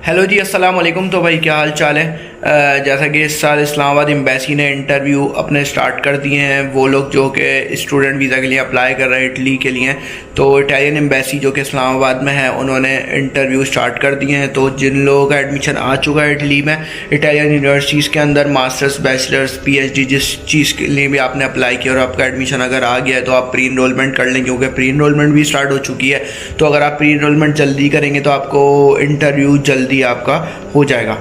Hello जी, अस्सलाम वालेकुम। तो भाई क्या हाल चाल है। जैसा कि इस साल इस्लामाबाद एम्बेसी ने इंटरव्यू अपने स्टार्ट कर दिए हैं। वो लोग जो कि स्टूडेंट वीज़ा के लिए अप्लाई कर रहे हैं इटली के लिए, तो इटालियन एम्बेसी जो कि इस्लामाबाद में है उन्होंने इंटरव्यू स्टार्ट कर दिए हैं। तो जिन लोगों का एडमिशन आ चुका है इटली में इटालियन यूनिवर्सिटीज़ के अंदर मास्टर्स, बैचलर्स, पीएचडी जिस चीज़ के लिए भी आपने अप्लाई किया और आपका एडमिशन अगर आ गया है तो आप प्री इनरोलमेंट कर लें, क्योंकि प्री इनरोलमेंट भी स्टार्ट हो चुकी है। तो अगर आप प्री इनरोलमेंट जल्दी करेंगे तो आपको इंटरव्यू जल्दी आपका हो जाएगा।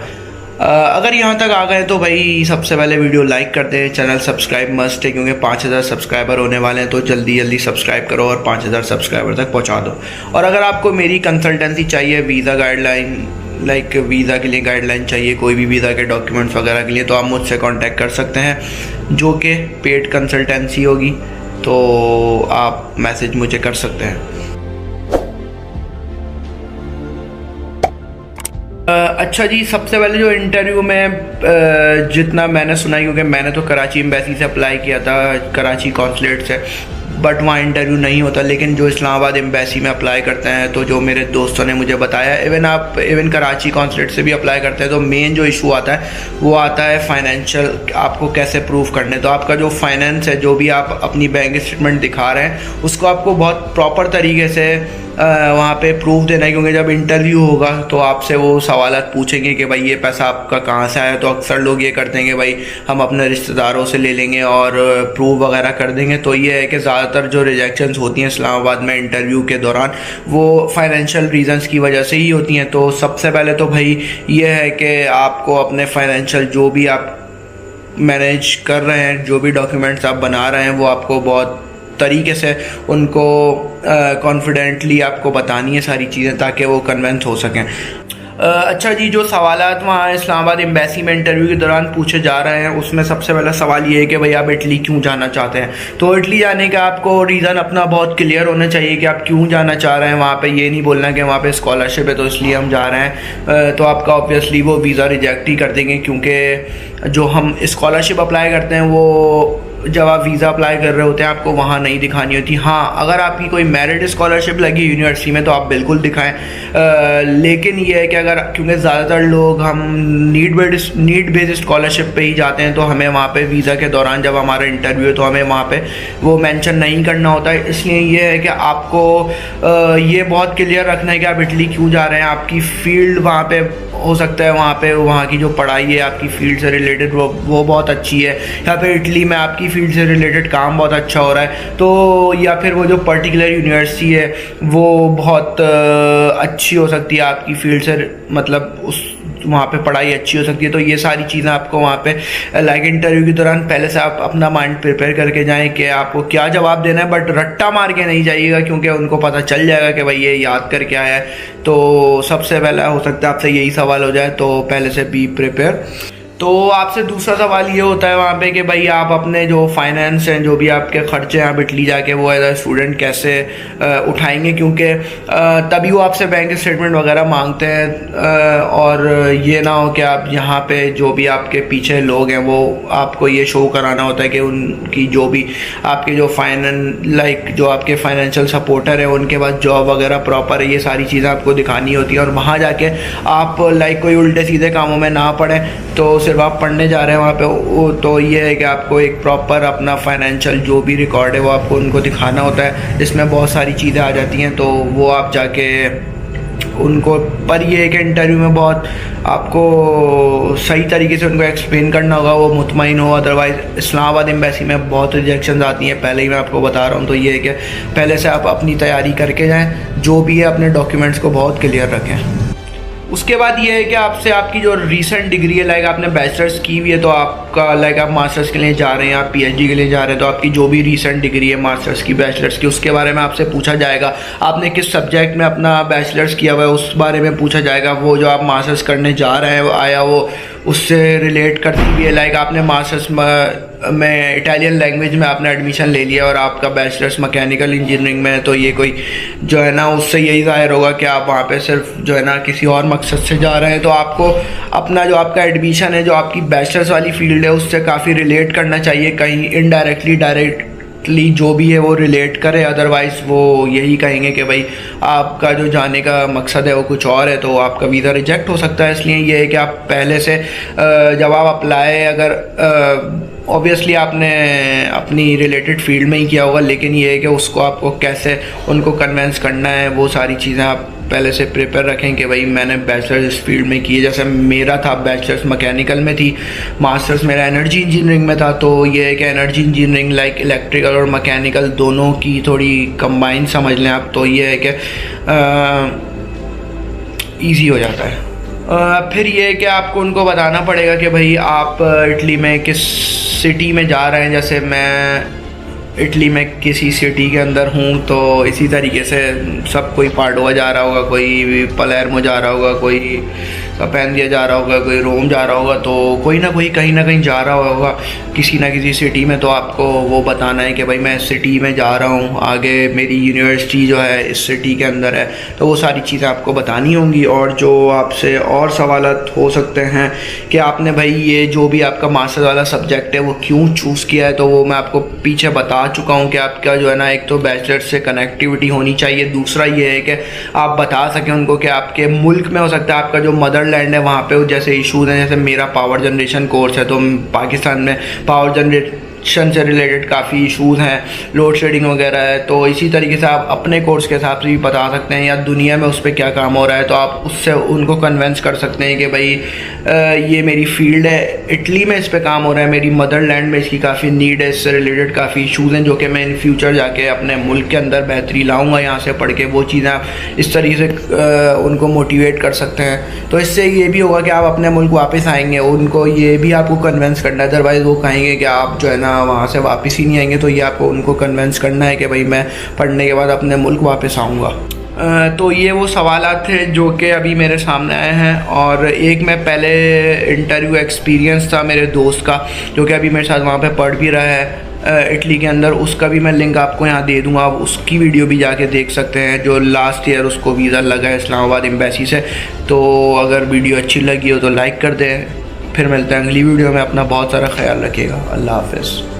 अगर यहाँ तक आ गए तो भाई सबसे पहले वीडियो लाइक कर दें, चैनल सब्सक्राइब मस्ट है, क्योंकि 5000 सब्सक्राइबर होने वाले हैं। तो जल्दी जल्दी सब्सक्राइब करो और 5000 सब्सक्राइबर तक पहुँचा दो। और अगर आपको मेरी कंसल्टेंसी चाहिए वीज़ा गाइडलाइन, लाइक वीज़ा के लिए गाइडलाइन चाहिए, कोई भी वीज़ा के डॉक्यूमेंट्स वगैरह के लिए, तो आप मुझसे कांटेक्ट कर सकते हैं, जो कि पेड कंसल्टेंसी होगी। तो आप मैसेज मुझे कर सकते हैं। अच्छा जी, सबसे पहले जो इंटरव्यू में जितना मैंने सुना है, क्योंकि मैंने तो कराची एम्बेसी से अप्लाई किया था, कराची कॉन्सुलेट से, बट वहाँ इंटरव्यू नहीं होता। लेकिन जो इस्लामाबाद एम्बेसी में अप्लाई करते हैं, तो जो मेरे दोस्तों ने मुझे बताया, इवन कराची कॉन्सुलेट से भी अप्लाई करते हैं, तो मेन जो इशू आता है वो आता है फाइनेंशियल, आपको कैसे प्रूव करने। तो आपका जो फाइनेंस है, जो भी आप अपनी बैंक स्टेटमेंट दिखा रहे हैं, उसको आपको बहुत प्रॉपर तरीके से वहाँ पे प्रूफ देना है, क्योंकि जब इंटरव्यू होगा तो आपसे वो सवालात पूछेंगे कि भाई ये पैसा आपका कहाँ से आया। तो अक्सर लोग ये करते हैं कि भाई हम अपने रिश्तेदारों से ले लेंगे और प्रूफ वगैरह कर देंगे। तो ये है कि ज़्यादातर जो रिजेक्शंस होती हैं इस्लामाबाद में इंटरव्यू के दौरान, वो फाइनेंशियल रीजंस की वजह से ही होती हैं। तो सबसे पहले तो भाई ये है कि आपको अपने फाइनेंशियल जो भी आप मैनेज कर रहे हैं, जो भी डॉक्यूमेंट्स आप बना रहे हैं, वो आपको बहुत तरीके से उनको कॉन्फिडेंटली आपको बतानी है सारी चीज़ें, ताकि वो कन्विंस हो सकें। अच्छा जी, जो सवालात वहाँ इस्लामाबाद एम्बेसी में इंटरव्यू के दौरान पूछे जा रहे हैं, उसमें सबसे पहला सवाल ये है कि भाई आप इटली क्यों जाना चाहते हैं। तो इटली जाने का आपको रीज़न अपना बहुत क्लियर होना चाहिए कि आप क्यों जाना चाह रहे हैं। वहाँ पे ये नहीं बोलना कि वहाँ पे स्कॉलरशिप है तो इसलिए हम जा रहे हैं, तो आपका ऑब्वियसली वो वीज़ा रिजेक्ट ही कर देंगे। क्योंकि जो हम स्कॉलरशिप अप्लाई करते हैं, वो जब आप वीज़ा अप्लाई कर रहे होते हैं आपको वहाँ नहीं दिखानी होती। हाँ, अगर आपकी कोई मेरिट स्कॉलरशिप लगी यूनिवर्सिटी में तो आप बिल्कुल दिखाएं। लेकिन ये है कि अगर, क्योंकि ज़्यादातर लोग हम नीड बेस्ड स्कॉलरशिप पे ही जाते हैं, तो हमें वहाँ पे वीज़ा के दौरान जब हमारा इंटरव्यू है तो हमें वहाँ पे वो मेंशन नहीं करना होता है। इसलिए ये है कि आपको ये बहुत क्लियर रखना है कि आप इटली क्यों जा रहे हैं। आपकी फील्ड वहाँ पे हो सकता है, वहाँ की जो पढ़ाई है आपकी फील्ड से रिलेटेड वो बहुत अच्छी है, या फिर इटली में आपकी फील्ड से रिलेटेड काम बहुत अच्छा हो रहा है, तो या फिर वो जो पर्टिकुलर यूनिवर्सिटी है वो बहुत अच्छी हो सकती है आपकी फील्ड से, मतलब उस वहाँ पे पढ़ाई अच्छी हो सकती है। तो ये सारी चीज़ें आपको वहाँ पे लाइक इंटरव्यू के दौरान पहले से आप अपना माइंड प्रिपेयर करके जाएं कि आपको क्या जवाब देना है, बट रट्टा मार के नहीं जाइएगा, क्योंकि उनको पता चल जाएगा कि भाई ये याद करके आया है। तो सबसे पहला हो सकता है आपसे यही सवाल हो जाए, तो पहले से बी प्रिपेयर। तो आपसे दूसरा सवाल ये होता है वहाँ पे कि भाई आप अपने जो फाइनेंस हैं, जो भी आपके खर्चे हैं, आप इटली जाके वो एज अ स्टूडेंट कैसे उठाएंगे, क्योंकि तभी वो आपसे बैंक स्टेटमेंट वगैरह मांगते हैं। और ये ना हो कि आप यहाँ पे जो भी आपके पीछे लोग हैं वो आपको ये शो कराना होता है कि उनकी जो भी आपके जो जो आपके फाइनेंशियल सपोर्टर है उनके पास जॉब वगैरह प्रॉपर है। ये सारी चीज़ें आपको दिखानी होती है, और वहाँ जाके आप कोई उल्टे सीधे कामों में ना पड़े। तो सिर्फ आप पढ़ने जा रहे हैं वहाँ पे, तो ये है कि आपको एक प्रॉपर अपना फाइनेंशियल जो भी रिकॉर्ड है वो आपको उनको दिखाना होता है। इसमें बहुत सारी चीज़ें आ जाती हैं, तो वो आप जाके उनको, पर ये है कि इंटरव्यू में बहुत आपको सही तरीके से उनको एक्सप्लेन करना होगा, वो मुतमईन हो। अदरवाइज़ इस्लामाबाद एम्बेसी में बहुत रिजेक्शन आती हैं, पहले ही मैं आपको बता रहा हूँ। तो ये है कि पहले से आप अपनी तैयारी करके जाएँ, जो भी है अपने डॉक्यूमेंट्स को बहुत क्लियर रखें। उसके बाद ये है कि आपसे आपकी जो रीसेंट डिग्री है, लाइक आपने बैचलर्स की हुई है तो आपका, लाइक आप मास्टर्स के लिए जा रहे हैं, आप पीएचडी के लिए जा रहे हैं, तो आपकी जो भी रीसेंट डिग्री है मास्टर्स की, बैचलर्स की, उसके बारे में आपसे पूछा जाएगा। आपने किस सब्जेक्ट में अपना बैचलर्स किया हुआ है उस बारे में पूछा जाएगा। वो जो आप मास्टर्स करने जा रहे हैं आया वो उससे रिलेट करती भी है। लाइक आपने मास्टर्स में इटालियन लैंग्वेज में आपने एडमिशन ले लिया और आपका बैचलर्स मैकेनिकल इंजीनियरिंग में है, तो ये कोई जो है ना, उससे यही ज़ाहिर होगा कि आप वहाँ पे सिर्फ जो है ना किसी और मकसद से जा रहे हैं। तो आपको अपना जो आपका एडमिशन है, जो आपकी बैचलर्स वाली फील्ड है, उससे काफ़ी रिलेट करना चाहिए, कहीं इनडायरेक्टली जो भी है वो रिलेट करे, अदरवाइज़ वो यही कहेंगे कि भाई आपका जो जाने का मकसद है वो कुछ और है, तो आपका वीज़ा रिजेक्ट हो सकता है। इसलिए ये है कि आप पहले से जब आप अप्लाई, अगर ऑब्वियसली आपने अपनी रिलेटेड फील्ड में ही किया होगा, लेकिन ये है कि उसको आपको कैसे उनको कन्वेंस करना है, वो सारी चीज़ें आप पहले से प्रिपेयर रखें कि भाई मैंने बैचलर्स इस फील्ड में की है। जैसे मेरा था, बैचलर्स मैकेनिकल में थी, मास्टर्स मेरा एनर्जी इंजीनियरिंग में था। तो ये है कि एनर्जी इंजीनियरिंग लाइक इलेक्ट्रिकल और मैकेनिकल दोनों की थोड़ी कंबाइन समझ लें आप, तो ये है कि ईजी हो जाता है। फिर ये है कि आपको उनको बताना पड़ेगा कि भाई आप इटली में किस सिटी में जा रहे हैं। जैसे मैं इटली में किसी सिटी के अंदर हूँ, तो इसी तरीके से सब कोई पाडुआ जा रहा होगा, कोई पलेर्मो जा रहा होगा, कोई सपेंदिया जा रहा होगा, कोई रोम जा रहा होगा, तो कोई ना कोई कहीं ना कहीं जा रहा होगा किसी ना किसी सिटी में। तो आपको वो बताना है कि भाई मैं इस सिटी में जा रहा हूँ, आगे मेरी यूनिवर्सिटी जो है इस सिटी के अंदर है, तो वो सारी चीज़ें आपको बतानी होंगी। और जो आपसे और सवालात हो सकते हैं कि आपने भाई ये जो भी आपका मास्टर वाला सब्जेक्ट है वो क्यों चूज़ किया है, तो वो मैं आपको पीछे बता चुका हूँ कि आपका जो है ना, एक तो बैचलर से कनेक्टिविटी होनी चाहिए, दूसरा ये है कि आप बता सकें उनको कि आपके मुल्क में हो सकता है आपका जो मदरलैंड है वहाँ पे जैसे इशूज़ हैं। जैसे मेरा पावर जनरेशन कोर्स है, तो पाकिस्तान में पावर जनरेशन से रिलेटेड काफ़ी इशूज़ हैं, लोड शेडिंग वगैरह है। तो इसी तरीके से आप अपने कोर्स के हिसाब से भी बता सकते हैं, या दुनिया में उस पर क्या काम हो रहा है, तो आप उससे उनको कन्वेंस कर सकते हैं कि भाई ये मेरी फील्ड है, इटली में इस पे काम हो रहा है, मेरी मदरलैंड में इसकी काफ़ी नीड है, इससे रिलेटेड काफ़ी इशूज़ हैं जो कि मैं इन फ्यूचर जाके अपने मुल्क के अंदर बेहतरी लाऊंगा यहाँ से पढ़ के। वो चीज़ें आप इस तरीके से उनको मोटिवेट कर सकते हैं। तो इससे ये भी होगा कि आप अपने मुल्क वापस आएंगे, उनको ये भी आपको कन्वेंस करना है, अदरवाइज़ वो कहेंगे कि आप जो है ना वहाँ से वापस ही नहीं आएंगे। तो ये आपको उनको कन्वेंस करना है कि भाई मैं पढ़ने के बाद अपने मुल्क वापस आऊँगा। तो ये वो सवालात थे जो कि अभी मेरे सामने आए हैं। और एक मैं पहले इंटरव्यू एक्सपीरियंस था मेरे दोस्त का, जो कि अभी मेरे साथ वहाँ पे पढ़ भी रहा है इटली के अंदर, उसका भी मैं लिंक आपको यहाँ दे दूँगा, आप उसकी वीडियो भी जाके देख सकते हैं, जो लास्ट ईयर उसको वीज़ा लगा है इस्लामाबाद एम्बेसी से। तो अगर वीडियो अच्छी लगी हो तो लाइक कर दें। फिर मिलते हैं अगली वीडियो में, अपना बहुत सारा ख्याल रखिएगा। अल्लाह हाफ़िज़।